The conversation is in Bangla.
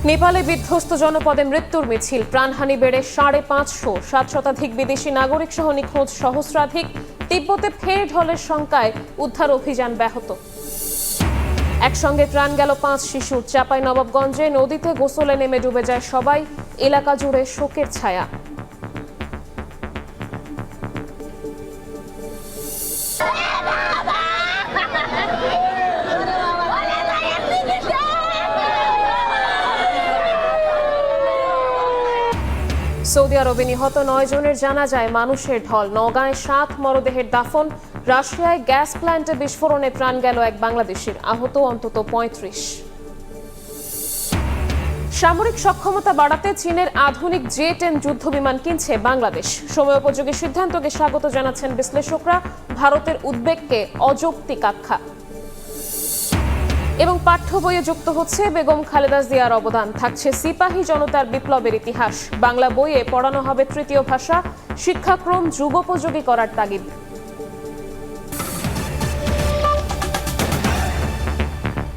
নেপালে বিধ্বস্ত জনপদে মৃত্যুর মিছিল, প্রাণহানি বেড়ে 550, 7 শতাধিক বিদেশি নাগরিক সহ নিখোঁজ সহস্রাধিক। তিব্বতে ফের ঢলের শঙ্কায় উদ্ধার অভিযান ব্যাহত। একসঙ্গে প্রাণ গেল 5 শিশুর। চাঁপাইনবাবগঞ্জে নদীতে গোসলে নেমে ডুবে যায় সবাই, এলাকা জুড়ে শোকের ছায়া। সৌদি আরবে নিহত 9 জনের জানাজায় মানুষের ঢল। নওগাঁয় 7 মরদেহের দাফন। রাশিয়ায় গ্যাস প্ল্যান্টে বিস্ফোরণে প্রাণ গেল এক বাংলাদেশির, আহত অন্তত 35। সামরিক সক্ষমতা বাড়াতে চীনের আধুনিক জে-10 যুদ্ধবিমান কিনছে বাংলাদেশ। সময়োপযোগী সিদ্ধান্তকে স্বাগত জানাচ্ছেন বিশ্লেষকরা। ভারতের উদ্বেগকে অযৌক্তিক আখ্যা। এবং পাঠ্য বইয়ে যুক্ত হচ্ছে বেগম খালেদা জিয়ার অবদান। থাকছে সিপাহী জনতার বিপ্লবের ইতিহাস। বাংলা বইয়ে পড়ানো হবে তৃতীয় ভাষা। শিক্ষাক্রম যুগোপযোগী করার তাগিদ।